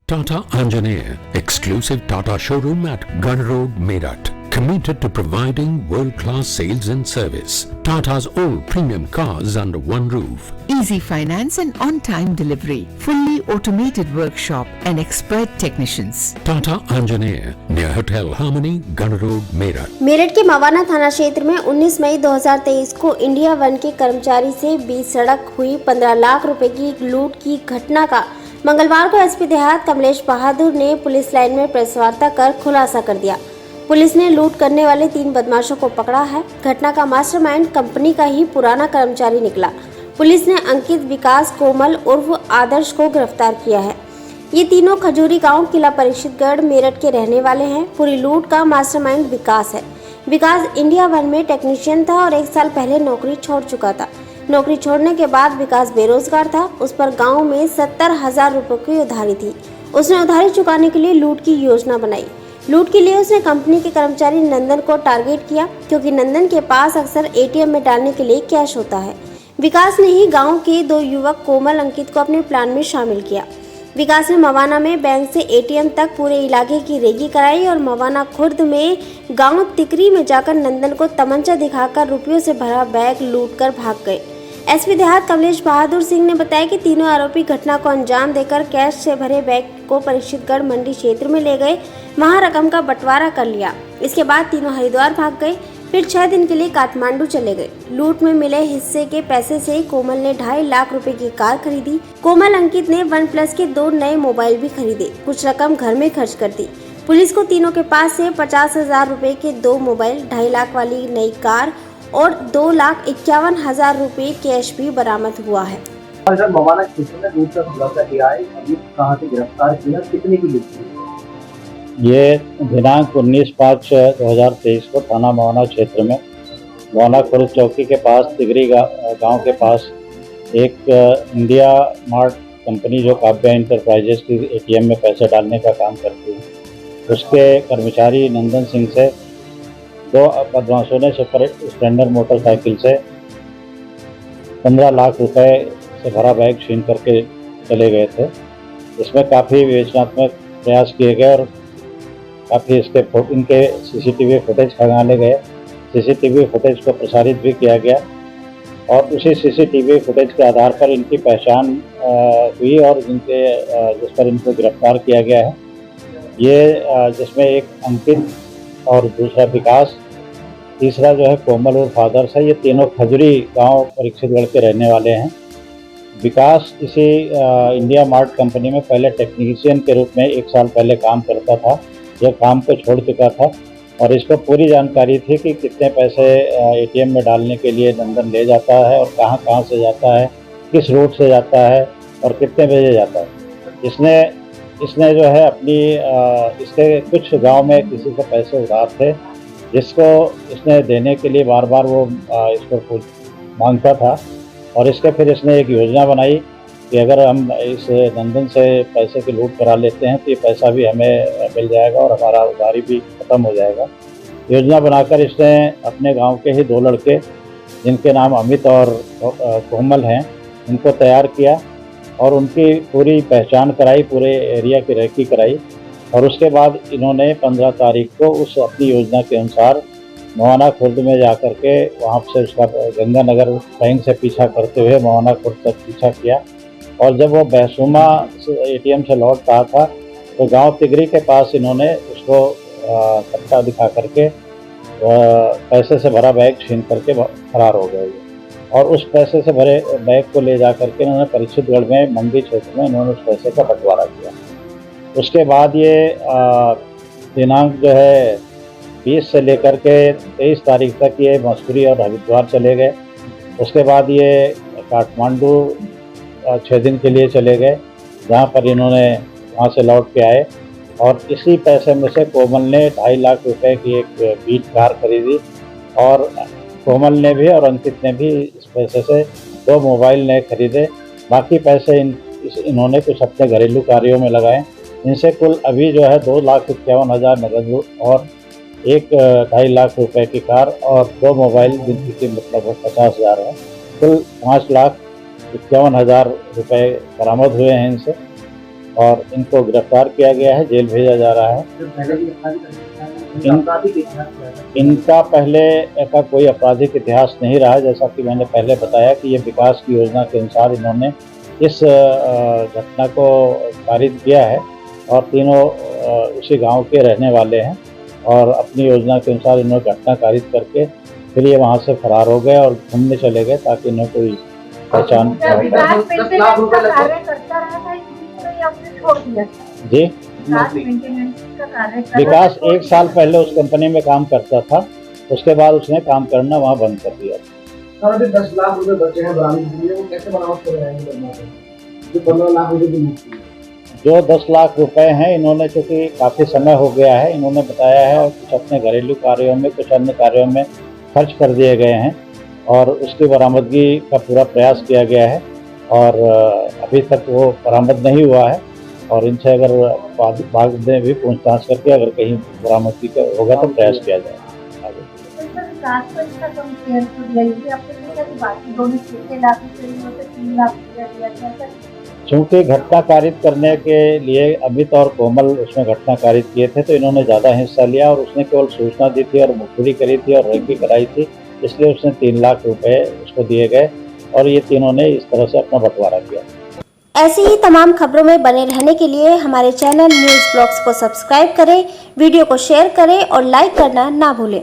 Tata Anjaneya, exclusive Tata showroom at Gun Road, Meerut. Committed to providing world-class sales and service. Tata's all premium cars under one roof. Easy finance and on-time delivery. Fully automated workshop and expert technicians. Tata Anjaneya, near Hotel Harmony, Gun Road, Meerut. Meerut के मवाना थाना क्षेत्र में 19 मई 2023 को India one के कर्मचारी से बीच सड़क हुई 15 लाख रुपए की लूट की घटना का मंगलवार को एसपी देहात कमलेश बहादुर ने पुलिस लाइन में प्रेस वार्ता कर खुलासा कर दिया। पुलिस ने लूट करने वाले 3 बदमाशों को पकड़ा है। घटना का मास्टरमाइंड कंपनी का ही पुराना कर्मचारी निकला। पुलिस ने अंकित, विकास, कोमल उर्फ आदर्श को गिरफ्तार किया है। ये तीनों खजूरी गांव किला परीक्षितगढ़ मेरठ के रहने वाले हैं। पूरी लूट का मास्टरमाइंड विकास है। विकास इंडिया वन में टेक्नीशियन था और 1 साल पहले नौकरी छोड़ चुका था। नौकरी छोड़ने के बाद विकास बेरोजगार था। उस पर गांव में 70,000 रुपए की उधारी थी। उसने उधारी चुकाने के लिए लूट की योजना बनाई। लूट के लिए उसने कंपनी के कर्मचारी नंदन को टारगेट किया, क्योंकि नंदन के पास अक्सर एटीएम में डालने के लिए कैश होता है। विकास ने ही गांव के 2 युवक कोमल, अंकित को अपने प्लान में शामिल किया। विकास ने मवाना में बैंक से एटीएम तक पूरे इलाके की रेकी कराई और मवाना खुर्द में गांव तिकरी में जाकर नंदन को तमंचा दिखाकर रुपयों से भरा बैग लूट कर भाग गए। एसपी देहात कमलेश बहादुर सिंह ने बताया कि तीनों आरोपी घटना को अंजाम देकर कैश से भरे बैग को परीक्षितगढ़ मंडी क्षेत्र में ले गए। वहां रकम का बंटवारा कर लिया। इसके बाद तीनों हरिद्वार भाग गए। फिर 6 दिन के लिए काठमांडू चले गए। लूट में मिले हिस्से के पैसे से कोमल ने 2.5 लाख रुपए की कार खरीदी। कोमल, अंकित ने OnePlus के 2 नए मोबाइल भी खरीदे। कुछ रकम घर में खर्च कर दी। पुलिस को तीनों के पास से 50,000 रुपए के 2 मोबाइल, 2.5 लाख वाली नई कार और 2,51,000 रुपए कैश भी बरामद हुआ है। सर, मवाना क्षेत्र में लूट का खुलासा किया है। अभी कहां से गिरफ्तार किया, कितने की लूट की? ये दिनांक 19/5/2023 को थाना मवाना क्षेत्र में मवाना खुर्द चौकी के पास तिगरी गांव के पास एक इंडिया मार्ट कंपनी जो काव्या इंटरप्राइजेस की एटीएम में पैसे डालने का काम करती है, उसके कर्मचारी नंदन सिंह से 2 बदमाशों ने सुपर स्प्लेंडर मोटरसाइकिल से 15 लाख रुपए से भरा बैग छीन करके चले गए थे। इसमें काफ़ी विवेचनात्मक प्रयास किए गए और काफ़ी इनके सीसीटीवी फुटेज खंगाले गए। सीसीटीवी फुटेज को प्रसारित भी किया गया और उसी सीसीटीवी फुटेज के आधार पर इनकी पहचान हुई और जिस पर इनको गिरफ्तार किया गया है। ये जिसमें एक अंकित और दूसरा विकास, तीसरा जो है कोमल और फादर्स है। ये तीनों खजूरी गांव परीक्षितगढ़ के रहने वाले हैं। विकास इसी इंडिया मार्ट कंपनी में पहले टेक्नीशियन के रूप में 1 साल पहले काम करता था। यह काम को छोड़ चुका था और इसको पूरी जानकारी थी कि कितने पैसे एटीएम में डालने के लिए नंदन ले जाता है और कहां से जाता है, किस रूट से जाता है और कितने बजे जाता है। इसने जो है अपनी इसके कुछ गांव में किसी से पैसे उधार थे, जिसको इसने देने के लिए बार बार वो इसको मांगता था और फिर इसने एक योजना बनाई कि अगर हम इस नंदन से पैसे की लूट करा लेते हैं तो ये पैसा भी हमें मिल जाएगा और हमारा उधारी भी ख़त्म हो जाएगा। योजना बनाकर इसने अपने गांव के ही 2 लड़के, जिनके नाम अमित और कोमल हैं, इनको तैयार किया और उनकी पूरी पहचान कराई, पूरे एरिया की रेकी कराई और उसके बाद इन्होंने 15 तारीख को उस अपनी योजना के अनुसार मवाना खुर्द में जाकर के वहाँ से उसका गंगानगर बैंक से पीछा करते हुए मवाना खुर्द तक पीछा किया और जब वो बैसुमा एटीएम से लौट रहा था तो गांव तिगरी के पास इन्होंने उसको सट्टा दिखा करके पैसे से भरा बैग छीन करके फरार हो गए और उस पैसे से भरे बैग को ले जा करके इन्होंने परीक्षितगढ़ में मंडी क्षेत्र में इन्होंने उस पैसे का बंटवारा किया। उसके बाद ये दिनांक जो है 20 से लेकर के 23 तारीख तक ये मसूरी और हरिद्वार चले गए। उसके बाद ये काठमांडू 6 दिन के लिए चले गए, जहाँ पर इन्होंने वहाँ से लौट के आए और इसी पैसे में से कोमल ने 2.5 लाख रुपए की एक बीट कार खरीदी और कोमल ने भी और अंकित ने भी इस पैसे से 2 मोबाइल नए खरीदे। बाकी पैसे इन्होंने कुछ अपने घरेलू कार्यों में लगाए। इनसे कुल अभी जो है 2,51,000 नगद और 2.5 लाख रुपए की कार और 2 मोबाइल जिनकी कीमत लगभग 50,000 है। कुल 5,51,000 रुपए बरामद हुए हैं इनसे और इनको गिरफ्तार किया गया है, जेल भेजा जा रहा है। जो पहले भी आपराधिक इतिहास क्या है? इनका पहले का कोई आपराधिक इतिहास नहीं रहा, जैसा कि मैंने पहले बताया कि ये विकास की योजना के अनुसार इन्होंने इस घटना को पारित किया है और तीनों उसी गांव के रहने वाले हैं और अपनी योजना के अनुसार इन्होंने घटना कारित करके फिर ये वहां से फरार हो गए और घूमने चले गए ताकि इन्हें कोई पहचान ₹10 लाख जी। विकास 1 साल पहले उस कंपनी में काम करता था, उसके बाद उसने काम करना वहाँ बंद कर दिया। सर, अभी 10 लाख रुपए बचे हैं बरामद हुए, वो कैसे बरामद कर रहे हैं? जो 15 लाख रुपए की मुक्ति है, जो 10 लाख रुपए हैं, इन्होंने चूँकि काफ़ी समय हो गया है, इन्होंने बताया है कुछ अपने घरेलू कार्यों में, कुछ अन्य कार्यों में खर्च कर दिए गए हैं और उसकी बरामदगी का पूरा प्रयास किया गया है और अभी तक वो बरामद नहीं हुआ है और इनसे अगर बाद में भी पूछताछ करके अगर कहीं बरामदगी होगा तो प्रयास किया जाएगा। चूँकि घटना कारित करने के लिए अमित और कोमल उसमें घटना कारित किए थे तो इन्होंने ज़्यादा हिस्सा लिया और उसने केवल सूचना दी थी और मुखबिरी करी थी और रेकी कराई थी, इसलिए उसने 3 लाख रुपए उसको दिए गए और ये तीनों ने इस तरह से अपना बंटवारा किया। ऐसी ही तमाम खबरों में बने रहने के लिए हमारे चैनल न्यूज़ ब्लॉग्स को सब्सक्राइब करें, वीडियो को शेयर करें और लाइक करना ना भूलें।